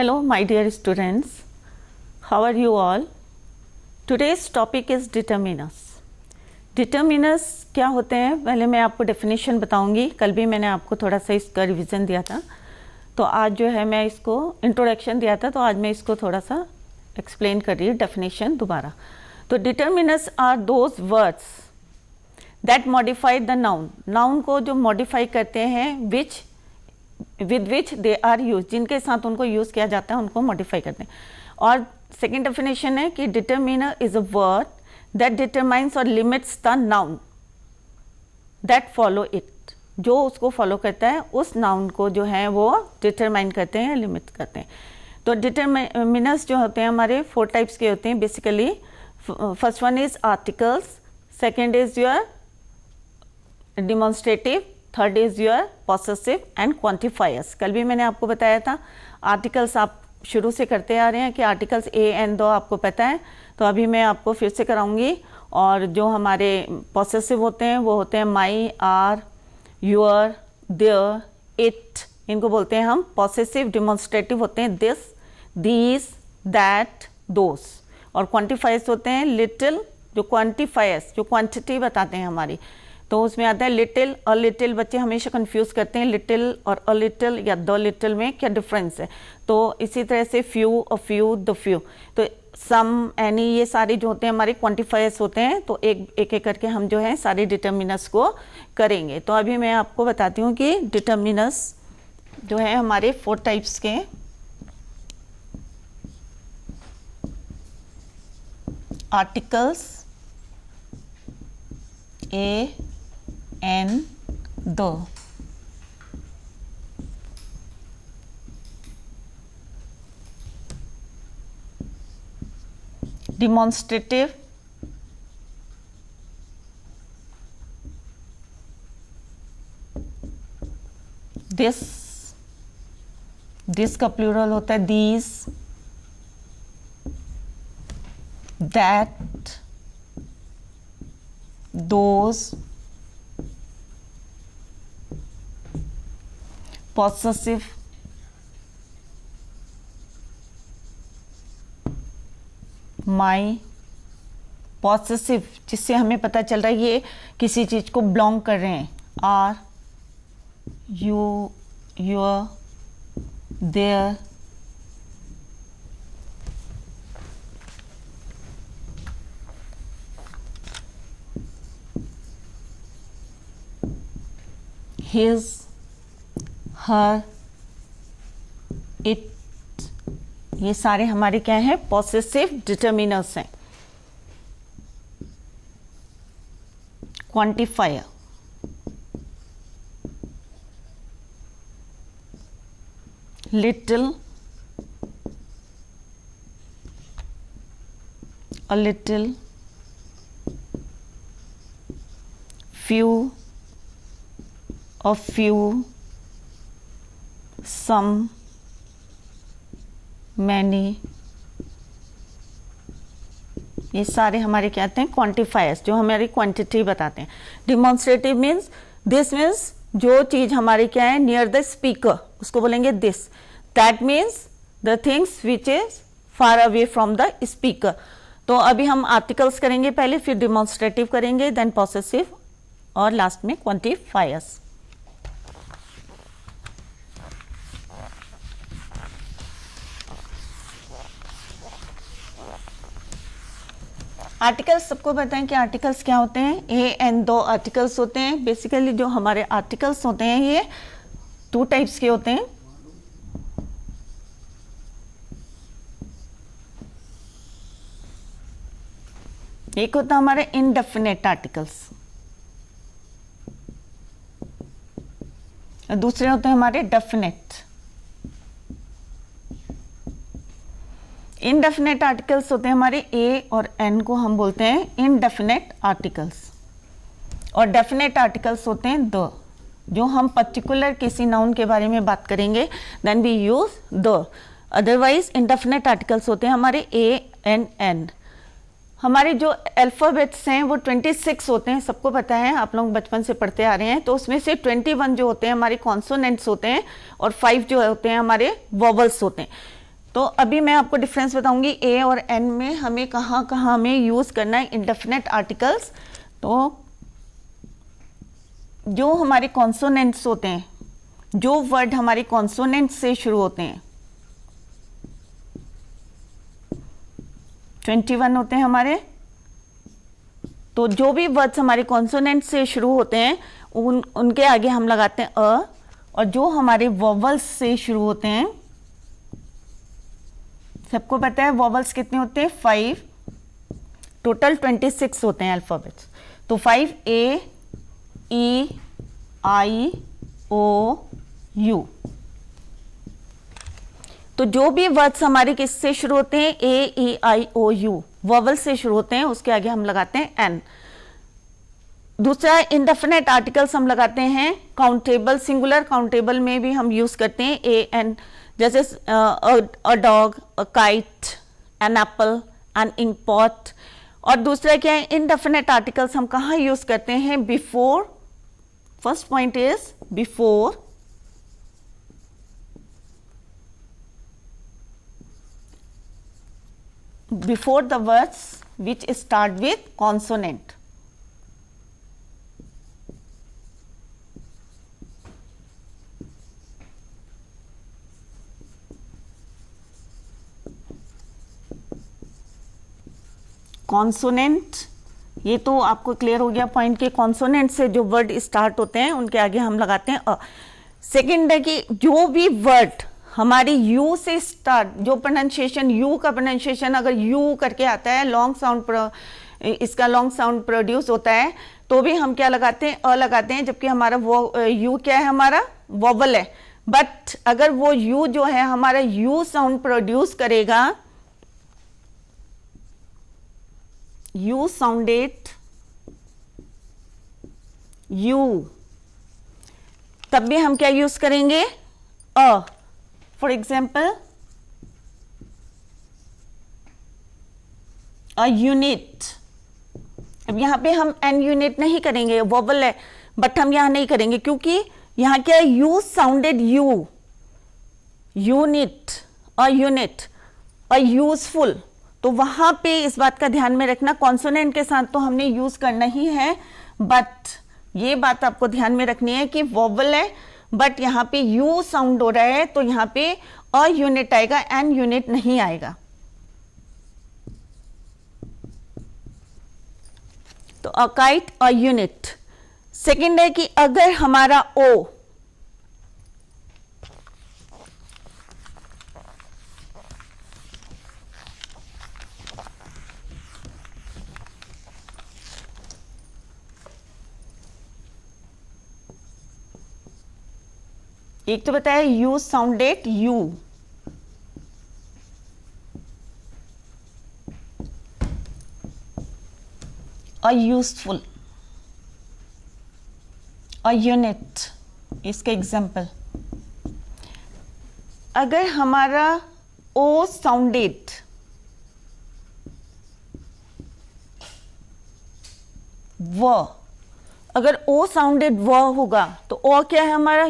Hello, my dear students. How are you all? Today's topic is determiners. Determiners क्या होते हैं, पहले मैं आपको डेफिनेशन बताऊंगी. कल भी मैंने आपको थोड़ा सा इसका रिवीजन दिया था, तो आज जो है मैं इसको इंट्रोडक्शन दिया था, तो आज मैं इसको थोड़ा सा एक्सप्लेन कर रही हूँ डेफिनेशन दोबारा. तो determiners are those words that modify the noun. Noun को जो मॉडिफाई करते हैं which with which they are use, जिनके साथ उनको यूज़ किया जाता है उनको मॉडिफाई करते हैं. और सेकेंड डेफिनेशन है कि determiner is a word that determines और limits the noun that follow it. जो उसको फॉलो करता है उस नाउन को जो है वो डिटरमाइन करते हैं, लिमिट करते हैं. तो डिटर्मिनर्स जो होते हैं हमारे 4 टाइप्स के होते हैं basically. First one is articles, second is your demonstrative, third is your possessive and quantifiers. कल भी मैंने आपको बताया था. आर्टिकल्स आप शुरू से करते आ रहे हैं कि आर्टिकल्स ए एंड दो आपको पता है, तो अभी मैं आपको फिर से कराऊंगी. और जो हमारे पॉसेसिव होते हैं वो होते हैं माई, आर, योर, देयर, इट, इनको बोलते हैं हम पॉसेसिव. डिमॉन्स्ट्रेटिव होते हैं दिस, दीज, दैट, दोस. और क्वांटिफायर्स होते हैं लिटिल, जो क्वांटिफायर्स जो क्वांटिटी बताते हैं हमारी, तो उसमें आता है लिटिल. अ लिटिल बच्चे हमेशा कंफ्यूज करते हैं लिटिल और अ लिटिल या द लिटिल में क्या डिफरेंस है. तो इसी तरह से few, a few, the few. तो सम, एनी, ये सारे जो होते हैं हमारे क्वांटिफायर्स होते हैं. तो एक एक करके हम जो है सारे डिटर्मिनर्स को करेंगे. तो अभी मैं आपको बताती हूँ कि डिटर्मिनर्स जो है हमारे 4 टाइप्स के. Articles a an the. Demonstrative, this का प्लूरल होता है these, that, those. Possessive, my. Possessive जिससे हमें पता चल रहा है ये किसी चीज को बिलोंग कर रहे हैं. Our, you, your, their. His, her, it. ये सारे हमारे क्या हैं, पॉसेसिव डिटर्मिनर्स हैं. Quantifier, little, a little, few, a few, some, many. ये सारे हमारे क्या आते हैं, क्वांटिफायर्स, जो हमारी क्वांटिटी बताते हैं. डिमॉन्स्ट्रेटिव मीन्स दिस मीन्स जो चीज हमारी क्या है नियर द स्पीकर, उसको बोलेंगे this. That means the things which is far away from the speaker. तो अभी हम आर्टिकल्स करेंगे पहले, फिर डिमॉन्स्ट्रेटिव करेंगे, देन पॉसेसिव और लास्ट में क्वांटिफायर्स. आर्टिकल्स सबको बताएं कि आर्टिकल्स क्या होते हैं. ए एन दो आर्टिकल्स होते हैं. बेसिकली जो हमारे आर्टिकल्स होते हैं ये 2 टाइप्स के होते हैं. एक होता है हमारे इनडेफिनेट आर्टिकल्स, दूसरे होते हैं हमारे डेफिनेट. इनडेफिनेट आर्टिकल्स होते हैं हमारे ए और एन को हम बोलते हैं इनडेफिनेट आर्टिकल्स. और डेफिनेट आर्टिकल्स होते हैं द. जो हम पर्टिकुलर किसी नाउन के बारे में बात करेंगे then we use the. Otherwise indefinite articles होते हैं हमारे ए एन एन. हमारे जो अल्फ़ाबेट्स हैं वो 26 होते हैं, सबको पता है, आप लोग बचपन से पढ़ते आ रहे हैं. तो उसमें से 21 जो होते हैं हमारे कॉन्सोनेंट्स होते हैं और 5 जो होते हैं हमारे वोवल्स होते हैं. तो अभी मैं आपको डिफरेंस बताऊंगी ए और एन में हमें कहाँ कहाँ हमें यूज़ करना है इंडेफिनेट आर्टिकल्स। तो जो हमारे कॉन्सोनेंट्स होते हैं, जो वर्ड हमारे कॉन्सोनेंट से शुरू होते हैं, 21 होते हैं हमारे। तो जो भी वर्ड्स हमारे कॉन्सोनेंट से शुरू होते हैं उनके आगे हम लगाते हैं अ, और जो हमारे वॉवल्स से शुरू होते हैं, सबको पता है वॉवल्स कितने होते हैं, 5, टोटल 26 होते हैं अल्फाबेट्स। तो 5 ए ई आई ओ यू। तो जो भी वर्ड्स हमारे किससे शुरू होते हैं, ए ई आई ओ यू, वॉवल से शुरू होते हैं, उसके आगे हम लगाते हैं एन। दूसरा इंडेफिनेट आर्टिकल्स हम लगाते हैं काउंटेबल, सिंगुलर काउंटेबल में भी हम यूज करते हैं ए एन, जैसे a dog, a kite, an apple, an ink pot. और दूसरा क्या है, इंडेफिनेट आर्टिकल्स हम कहाँ यूज करते हैं, before. First point is before, before the words which start with consonant. Consonant, ये तो आपको क्लियर हो गया पॉइंट के कॉन्सोनेंट से जो वर्ड स्टार्ट होते हैं उनके आगे हम लगाते हैं अ। सेकेंड है कि जो भी वर्ड हमारी यू से स्टार्ट, जो प्रोनाउंसिएशन यू का प्रोनाउंसिएशन अगर यू करके आता है, लॉन्ग साउंड, इसका लॉन्ग साउंड प्रोड्यूस होता है, तो भी हम क्या लगाते हैं, अ लगाते हैं, जबकि हमारा वो यू क्या है, हमारा वॉवल है। बट अगर वो यू जो है हमारा यू साउंड प्रोड्यूस करेगा, यू साउंडेड यू, तब भी हम क्या यूज करेंगे, a. For example a unit. अब यहां पे हम एन यूनिट नहीं करेंगे, वॉवल है, बट हम यहां नहीं करेंगे क्योंकि यहां क्या है, you sounded you, unit, a unit, a useful. तो वहां पे इस बात का ध्यान में रखना, कॉन्सोनेंट के साथ तो हमने यूज करना ही है, बट ये बात आपको ध्यान में रखनी है कि वॉवल है, बट यहाँ पे यू साउंड हो रहा है, तो यहाँ पे अ यूनिट आएगा, एन यूनिट नहीं आएगा। तो a kite, a unit. Second है कि अगर हमारा ओ, एक तो बताया you sounded you, a useful, a unit, इसका एग्जाम्पल। अगर हमारा ओ साउंडेड व, अगर ओ साउंडेड व होगा तो ओ क्या है हमारा,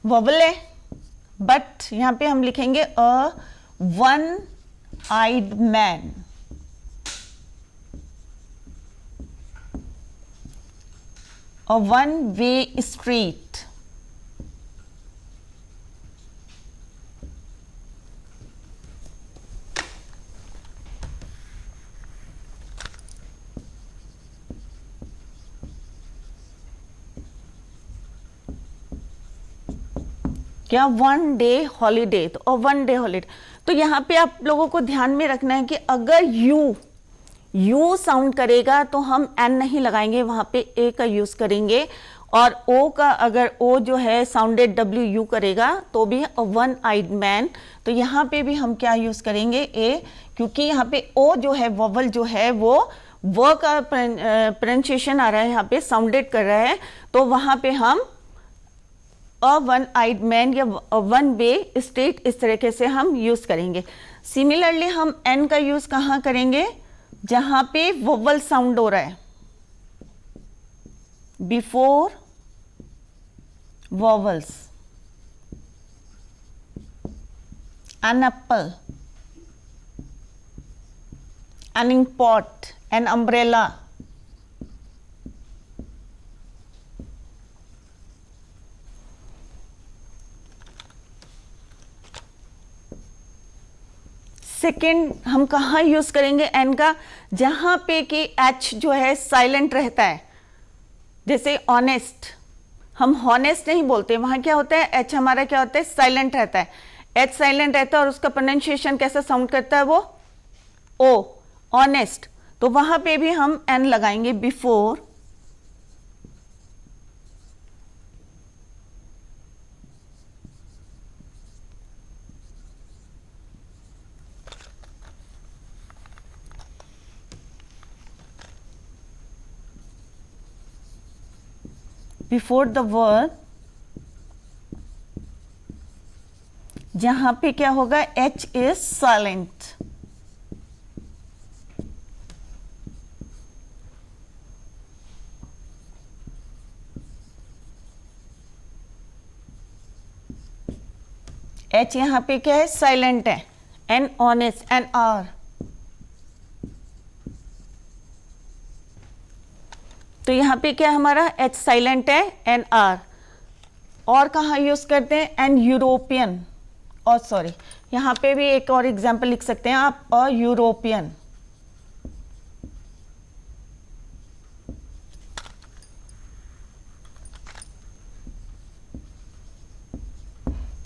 वॉवल है, बट यहां पे हम लिखेंगे a one eyed man, a one way street, क्या, वन डे हॉलीडे। तो वन डे हॉलीडे, तो यहाँ पे आप लोगों को ध्यान में रखना है कि अगर यू साउंड करेगा तो हम एन नहीं लगाएंगे, वहां पे ए का यूज करेंगे। और ओ का अगर ओ जो है साउंडेड डब्ल्यू यू करेगा तो भी वन आइड मैन, तो यहाँ पे भी हम क्या यूज करेंगे, ए, क्योंकि यहाँ पे ओ जो है वॉवल जो है वो व का प्रोनाउंसिएशन आ रहा है, यहाँ पे साउंडेड कर रहा है, तो वहां पे हम अ वन आइड मैन या वन वे स्ट्रीट इस तरीके से हम यूज करेंगे। सिमिलरली हम एन का यूज कहां करेंगे, जहां पे वोवल साउंड हो रहा है, before vowels, an apple, an ink pot, an umbrella. Second हम कहाँ यूज करेंगे एन का, जहां पे कि एच जो है साइलेंट रहता है, जैसे ऑनेस्ट, हम हॉनेस्ट नहीं बोलते, वहां क्या होता है एच हमारा क्या होता है साइलेंट रहता है, एच साइलेंट रहता है और उसका प्रोनाउंसिएशन कैसा साउंड करता है वो ओ, ऑनेस्ट, तो वहां पे भी हम एन लगाएंगे बिफोर द वर्ड, जहां पे क्या होगा एच इज साइलेंट। एच यहां पे क्या है साइलेंट है, एन ऑनेस्ट, एन आर, तो यहां पे क्या हमारा एच साइलेंट है, एन आर। और कहाँ यूज करते हैं एन यूरोपियन, और सॉरी यहां पे भी एक और एग्जांपल लिख सकते हैं आप, अ यूरोपियन,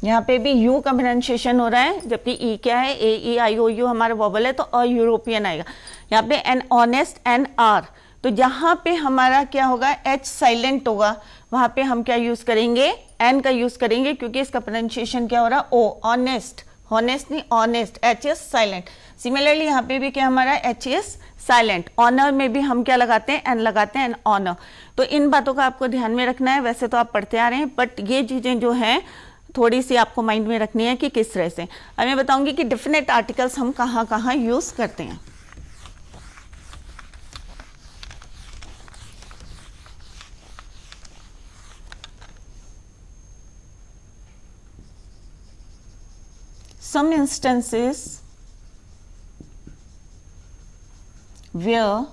यहाँ पे भी यू का प्रोनाउंसिएशन हो रहा है, जबकि ई क्या है ए ई आई ओ यू हमारा वोवल है, तो अ यूरोपियन आएगा। यहाँ पे एन ऑनेस्ट, एन आर, तो जहाँ पे हमारा क्या होगा एच साइलेंट होगा, वहाँ पे हम क्या यूज करेंगे एन का यूज करेंगे, क्योंकि इसका प्रोनाउंसिएशन क्या हो रहा है ओ, ऑनेस्ट, हॉनेस्ट नहीं honest, H is silent. Similarly यहाँ पे भी क्या हमारा एच इज साइलेंट। ऑनर में भी हम क्या लगाते हैं एन लगाते हैं, एन ऑनर। तो इन बातों का आपको ध्यान में रखना है, वैसे तो आप पढ़ते आ रहे हैं, बट ये चीजें जो हैं थोड़ी सी आपको माइंड में रखनी है कि किस तरह से। अब मैं बताऊंगी कि डेफिनेट आर्टिकल्स हम कहाँ कहाँ यूज करते हैं। Some instances where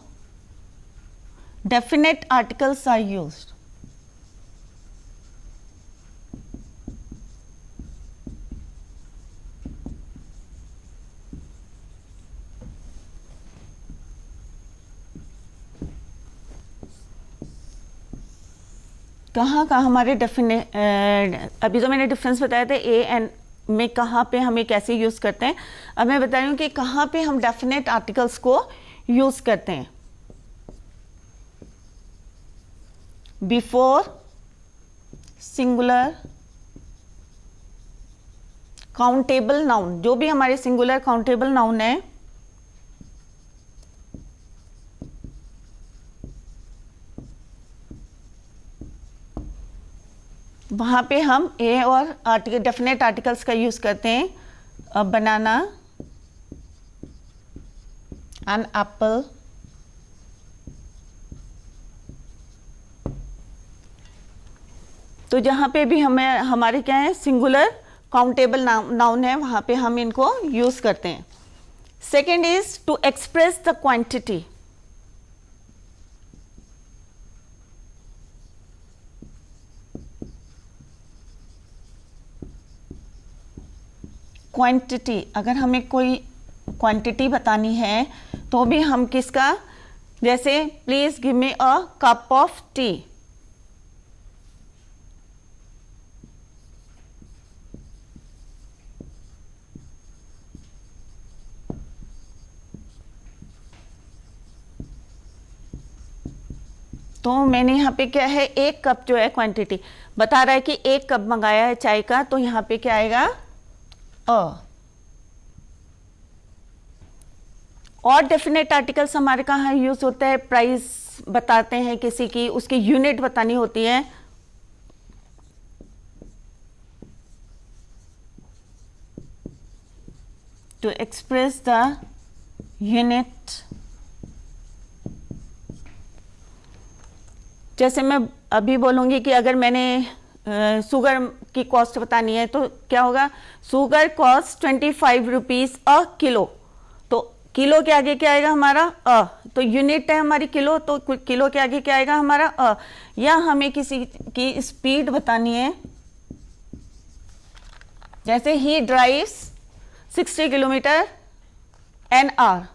definite articles are used. कहाँ कहाँ हमारे अभी तो मैंने डिफरेंस बताया था ए एंड में, कहाँ पे हमें कैसे यूज़ करते हैं। अब मैं बता रही हूँ कि कहाँ पे हम डेफिनेट आर्टिकल्स को यूज़ करते हैं। बिफोर सिंगुलर काउंटेबल नाउन, जो भी हमारे सिंगुलर काउंटेबल नाउन है वहाँ पे हम ए और आर्टिकल डेफिनेट आर्टिकल्स का यूज़ करते हैं। बनाना, एन एप्पल, तो जहाँ पे भी हमें हमारे क्या है सिंगुलर काउंटेबल नाउन है, वहाँ पे हम इनको यूज़ करते हैं। Second is to express the quantity. Quantity, अगर हमें कोई क्वांटिटी बतानी है तो भी हम किसका, जैसे please give me a cup of T, तो मैंने यहाँ पे क्या है एक कप जो है क्वांटिटी बता रहा है कि एक कप मंगाया है चाय का, तो यहाँ पे क्या आएगा और डेफिनेट आर्टिकल्स हमारे कहाँ यूज होता है, प्राइस बताते हैं किसी की, उसकी यूनिट बतानी होती है, टू एक्सप्रेस द यूनिट। जैसे मैं अभी बोलूंगी कि अगर मैंने शुगर की कॉस्ट बतानी है तो क्या होगा, sugar cost 25 rupees a kilo. तो किलो के आगे क्या आएगा हमारा अ, तो यूनिट है हमारी किलो, तो किलो के आगे क्या आएगा हमारा अ। या हमें किसी की स्पीड बतानी है, जैसे ही ड्राइव्स 60 किलोमीटर एन आवर,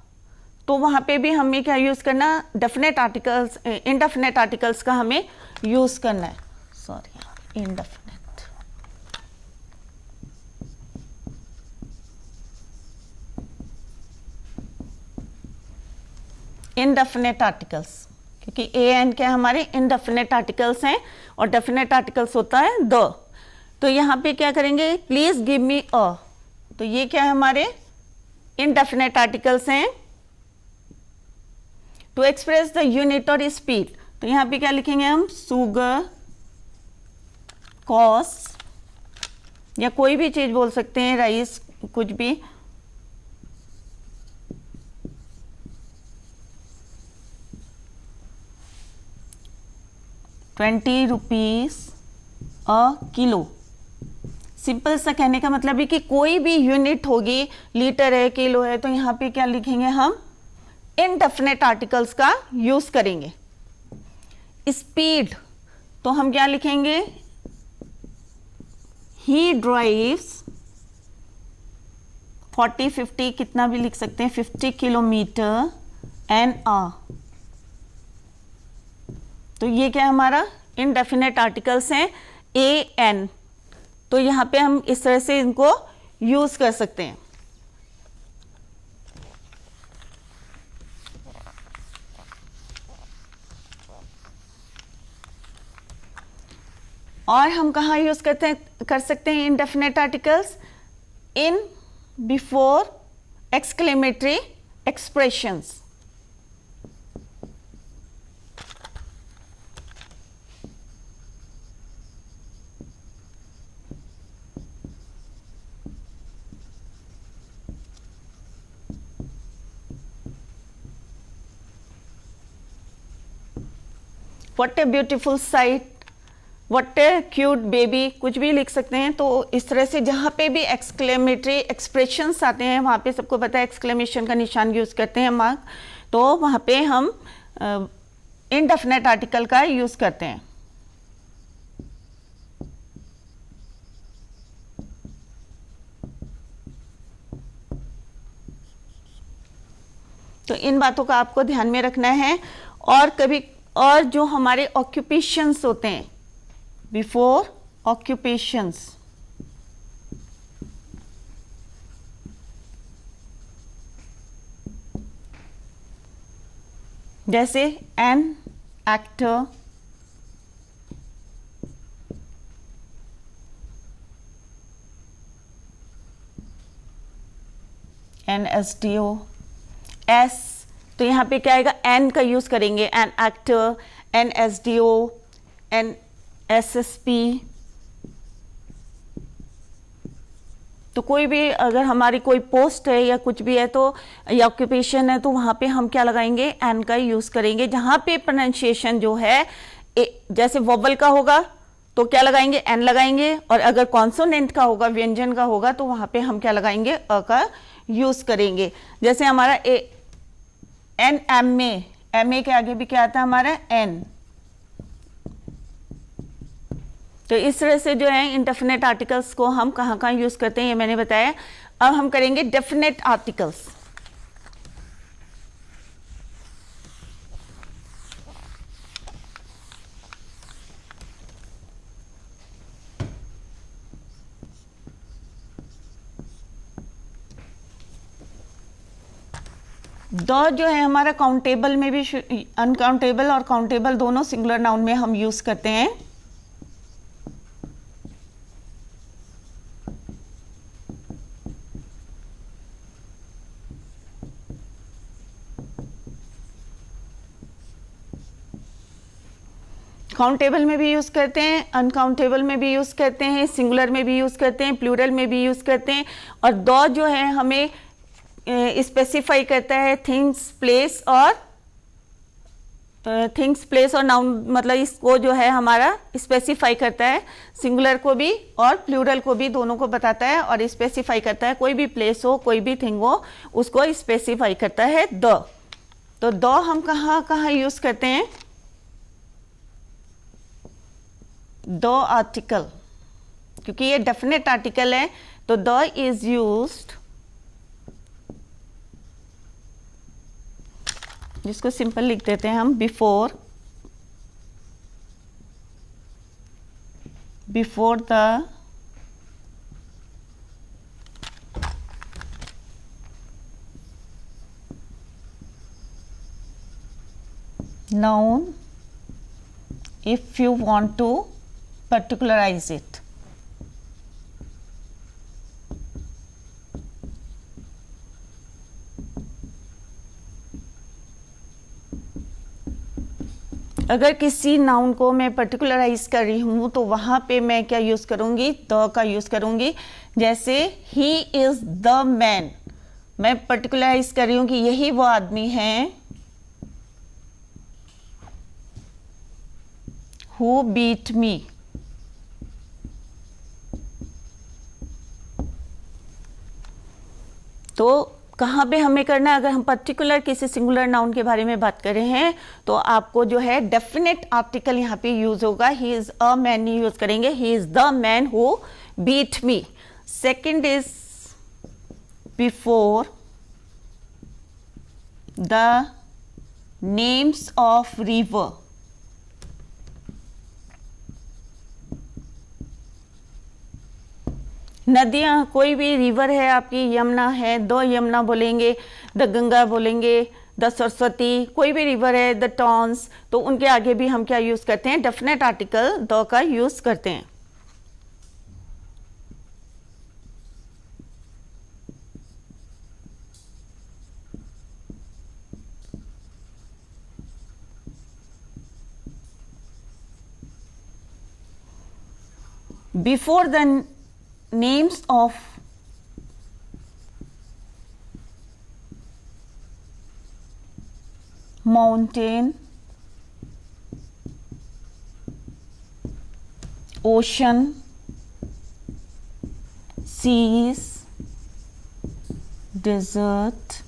तो वहाँ पे भी हमें क्या यूज़ करना, डेफिनेट आर्टिकल्स, इनडेफिनेट आर्टिकल्स का हमें यूज़ करना है। Sorry, indefinite. इनडेफिनेट आर्टिकल्स, क्योंकि ए एन क्या हमारे इनडेफिनेट आर्टिकल्स हैं और डेफिनेट आर्टिकल्स होता है द। तो यहाँ पे क्या करेंगे, प्लीज गिव मी अ, तो ये क्या है हमारे इनडेफिनेट आर्टिकल्स हैं। टू एक्सप्रेस द यूनिट और स्पीड, तो यहाँ पे क्या लिखेंगे हम, शुगर कॉस्ट, या कोई भी चीज बोल सकते हैं, राइस, कुछ भी। ₹20 अ किलो। सिंपल सा कहने का मतलब है कि कोई भी यूनिट होगी, लीटर है, किलो है, तो यहाँ पे क्या लिखेंगे हम, इनडेफिनेट आर्टिकल्स का यूज करेंगे। स्पीड, तो हम क्या लिखेंगे, ही ड्राइव्स 40-50, कितना भी लिख सकते हैं, 50 किलोमीटर एन आवर। तो ये क्या है हमारा इनडेफिनेट आर्टिकल्स हैं ए एन। तो यहाँ पे हम इस तरह से इनको यूज कर सकते हैं। और हम कहाँ यूज कर सकते हैं indefinite articles, in before exclamatory expressions. What a beautiful sight, what A cute baby, कुछ भी लिख सकते हैं। तो इस तरह से जहाँ पे भी एक्सक्लेमेटरी एक्सप्रेशंस आते हैं, वहाँ पे सबको पता है एक्सक्लेमेशन का निशान यूज़ करते हैं मार्क, तो वहाँ पे हम इनडेफिनेट आर्टिकल का यूज़ करते हैं। तो इन बातों का आपको ध्यान में रखना है। और जो हमारे ऑक्यूपेशंस होते हैं, बिफोर ऑक्यूपेशंस, जैसे an actor, an S D O, S, तो यहाँ पे क्या आएगा, एन का यूज करेंगे, an actor, an S D O, an S S P. तो कोई भी अगर हमारी कोई पोस्ट है या कुछ भी है, तो या ऑक्यूपेशन है, तो वहाँ पे हम क्या लगाएंगे, एन का यूज करेंगे। जहाँ पे प्रोनाउंसिएशन जो है जैसे वोवल का होगा तो क्या लगाएंगे, एन लगाएंगे, और अगर कॉन्सोनेंट का होगा, व्यंजन का होगा, तो वहाँ पे हम क्या लगाएंगे, अ का यूज करेंगे। जैसे हमारा एन एम ए के आगे भी क्या आता है हमारा, एन। तो इस तरह से जो है इनडेफिनेट आर्टिकल्स को हम कहाँ कहाँ यूज करते हैं ये मैंने बताया। अब हम करेंगे डेफिनेट आर्टिकल्स। द जो है हमारा काउंटेबल में भी, अनकाउंटेबल और काउंटेबल दोनों सिंगुलर नाउन में हम यूज करते हैं। काउंटेबल में भी यूज करते हैं, अनकाउंटेबल में भी यूज करते हैं, सिंगुलर में भी यूज करते हैं, प्लूरल में भी यूज करते हैं। और द जो है हमें स्पेसिफाई करता है थिंग्स, प्लेस और थिंग्स, प्लेस और नाउन, मतलब इसको जो है हमारा स्पेसिफाई करता है, सिंगुलर को भी और प्लूरल को भी, दोनों को बताता है और स्पेसिफाई करता है। कोई भी प्लेस हो, कोई भी थिंग हो, उसको स्पेसिफाई करता है द। तो द हम कहाँ कहाँ यूज करते हैं? द आर्टिकल, क्योंकि ये डेफिनेट आर्टिकल है, तो द इज यूज्ड, जिसको सिंपल लिख देते हैं हम, before the noun if you want to particularize it. अगर किसी नाउन को मैं पर्टिकुलराइज कर रही हूँ तो वहाँ पे मैं क्या यूज़ करूँगी? द का यूज़ करूँगी। जैसे ही इज़ द मैन, मैं पर्टिकुलराइज कर रही हूँ कि यही वो आदमी है हु बीट मी। तो कहाँ पे हमें करना है? अगर हम पर्टिकुलर किसी सिंगुलर नाउन के बारे में बात कर रहे हैं तो आपको जो है डेफिनेट आर्टिकल यहाँ पे यूज होगा, he is a man use करेंगे, he is the man who beat me. Second is before the names of river. नदियाँ, कोई भी रिवर है आपकी, यमुना है, द यमुना बोलेंगे, द गंगा बोलेंगे, द सरस्वती, कोई भी रिवर है, द टॉन्स, तो उनके आगे भी हम क्या यूज़ करते हैं? डेफिनेट आर्टिकल द का यूज़ करते हैं। Before the names of mountain, ocean, seas, desert,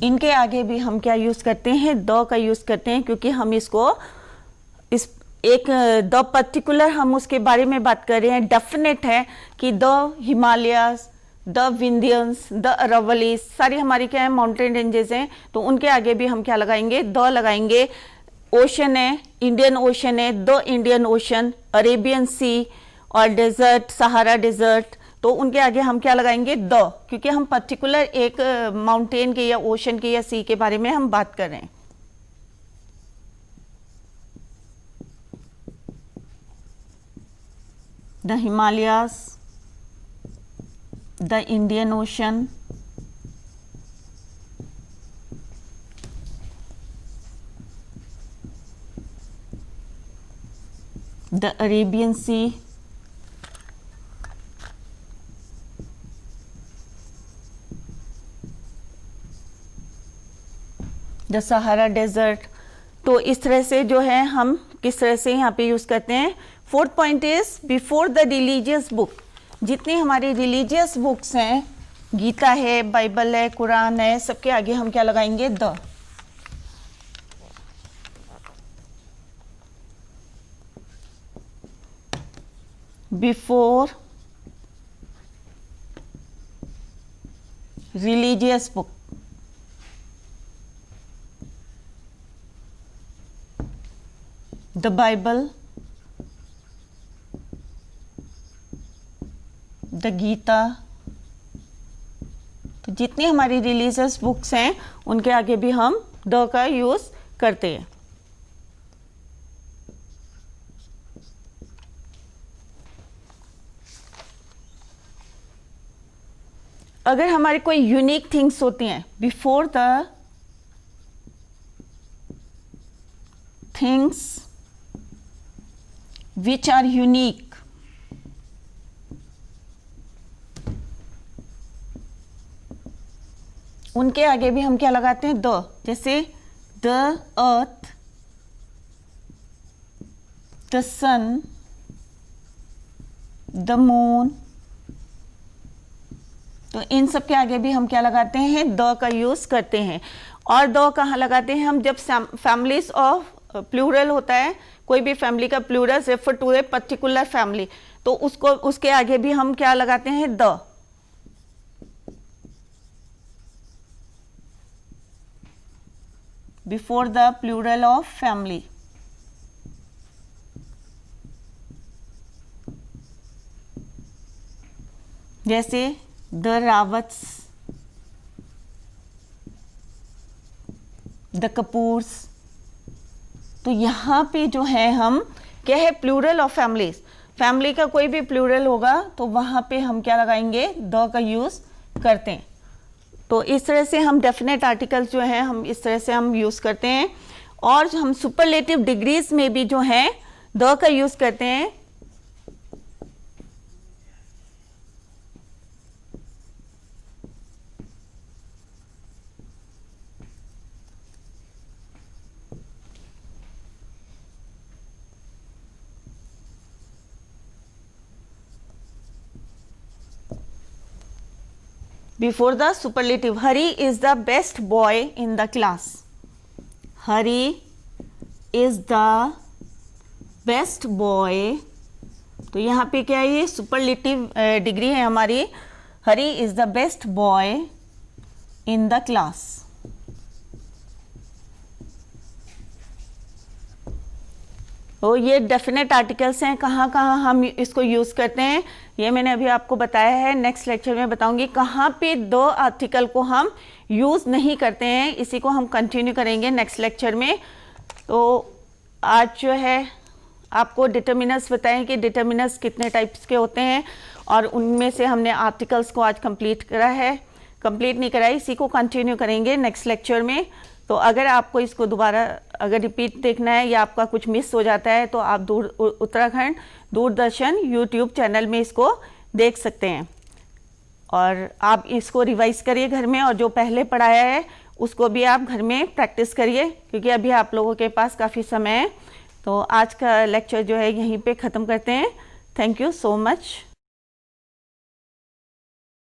इनके आगे भी हम क्या यूज करते हैं? द का यूज करते हैं, क्योंकि हम इसको इस एक द पर्टिकुलर हम उसके बारे में बात कर रहे हैं, डेफिनेट है कि the Himalayas, the Vindhyas, the Aravallis, सारी हमारी क्या है? माउंटेन रेंजेस हैं, तो उनके आगे भी हम क्या लगाएंगे? द लगाएंगे। ओशन है, इंडियन ओशन है, द इंडियन ओशन, अरेबियन सी और डेजर्ट, सहारा डेजर्ट, तो उनके आगे हम क्या लगाएंगे? द, क्योंकि हम पर्टिकुलर एक माउंटेन के या ओशन के या सी के बारे में हम बात कर रहे हैं। The Himalayas, the Indian Ocean, the Arabian Sea, the Sahara Desert। तो इस तरह से जो है हम किस तरह से यहाँ पे यूज़ करते हैं। Fourth point is before the religious book. जितनी हमारी रिलीजियस बुक्स हैं, गीता है, बाइबल है, कुरान है, सबके आगे हम क्या लगाएंगे? The. Before religious book, the Bible, the Gita. तो जितनी हमारी रिलीजियस बुक्स हैं उनके आगे भी हम द का यूज करते हैं। अगर हमारी कोई यूनिक थिंग्स होती हैं, before the things which are unique, उनके आगे भी हम क्या लगाते हैं? द। जैसे the earth the sun, the moon, तो इन सब के आगे भी हम क्या लगाते हैं, द का यूज करते हैं। और द कहाँ लगाते हैं हम, जब फैमिलीज ऑफ प्लूरल होता है, कोई भी फैमिली का plural refer to a particular family, तो उसको उसके आगे भी हम क्या लगाते हैं, the. Before the plural of family. जैसे द रावत्स, द कपूर्स। तो यहाँ पे जो है हम क्या है, प्लूरल ऑफ फैमिलीज, फैमिली का कोई भी प्लूरल होगा तो वहाँ पे हम क्या लगाएंगे, द का यूज़ करते हैं। तो इस तरह से हम डेफिनेट आर्टिकल्स जो है हम इस तरह से हम यूज़ करते हैं। और हम सुपरलेटिव डिग्रीज में भी जो है द का यूज़ करते हैं। Before the superlative, Hari is the best boy in the class. Hari is the best boy. तो यहाँ पे क्या है, ये सुपरलेटिव डिग्री है हमारी। Hari is the best boy in the class. तो ये डेफिनेट आर्टिकल्स हैं, कहाँ कहाँ हम इसको यूज़ करते हैं ये मैंने अभी आपको बताया है। नेक्स्ट लेक्चर में बताऊंगी कहाँ पे दो आर्टिकल को हम यूज़ नहीं करते हैं, इसी को हम कंटिन्यू करेंगे नेक्स्ट लेक्चर में। तो आज जो है आपको डिटर्मिनर्स बताएं कि डिटर्मिनर्स कितने टाइप्स के होते हैं, और उनमें से हमने आर्टिकल्स को आज कंप्लीट करा है, कंप्लीट नहीं करा है, इसी को कंटिन्यू करेंगे नेक्स्ट लेक्चर में। तो अगर आपको इसको दोबारा अगर रिपीट देखना है या आपका कुछ मिस हो जाता है तो आप उत्तराखंड दूरदर्शन यूट्यूब चैनल में इसको देख सकते हैं। और आप इसको रिवाइज करिए घर में, और जो पहले पढ़ाया है उसको भी आप घर में प्रैक्टिस करिए, क्योंकि अभी आप लोगों के पास काफ़ी समय है। तो आज का लेक्चर जो है यहीं पे ख़त्म करते हैं। Thank you so much.